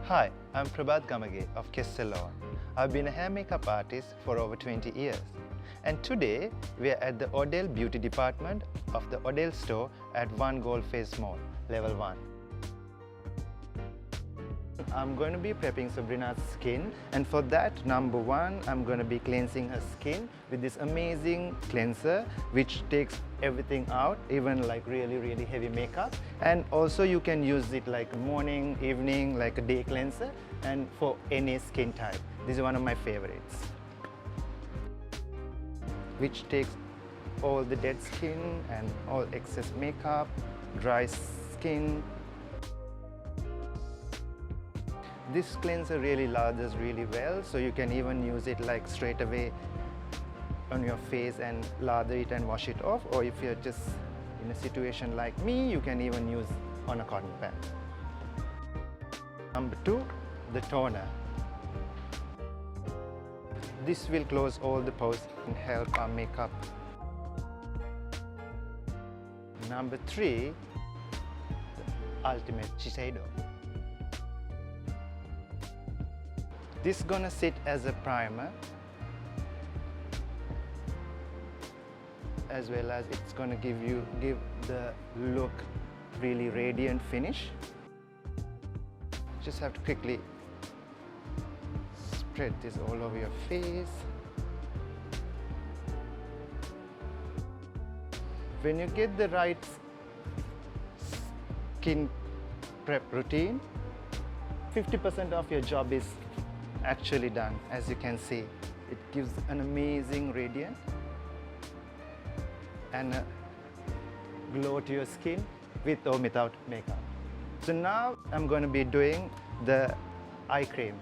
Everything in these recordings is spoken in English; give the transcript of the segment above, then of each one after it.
Hi, I'm Prabhat Gamage of Kiss Salon. I've been a hair makeup artist for over 20 years. And today, we are at the Odell Beauty Department of the Odell store at One Goldface Mall, Level 1. I'm going to be prepping Sabrina's skin, and for that, number one, I'm going to be cleansing her skin with this amazing cleanser which takes everything out, even like really heavy makeup. And also you can use it like morning, evening, like a day cleanser, and for any skin type. This is one of my favorites, which takes all the dead skin and all excess makeup, dry skin. This cleanser really lathers really well, so you can even use it like straight away on your face and lather it and wash it off, or if you're just in a situation like me, you can even use on a cotton pad. Number two, the toner. This will close all the pores and help our makeup. Number three, the ultimate Shiseido. This is gonna sit as a primer, as well as it's gonna give the look really radiant finish. Just have to quickly spread this all over your face. When you get the right skin prep routine, 50% of your job is actually done. As you can see, it gives an amazing radiance and a glow to your skin with or without makeup. So now I'm going to be doing the eye cream,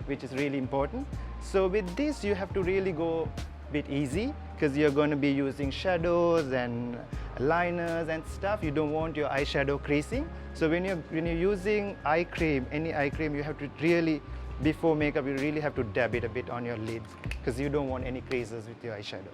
which is really important. So with this you have to really go a bit easy, because you're going to be using shadows and liners and stuff. You don't want your eyeshadow creasing. So when you're using eye cream, any eye cream, you have to really, before makeup, you really have to dab it a bit on your lids, because you don't want any creases with your eyeshadow.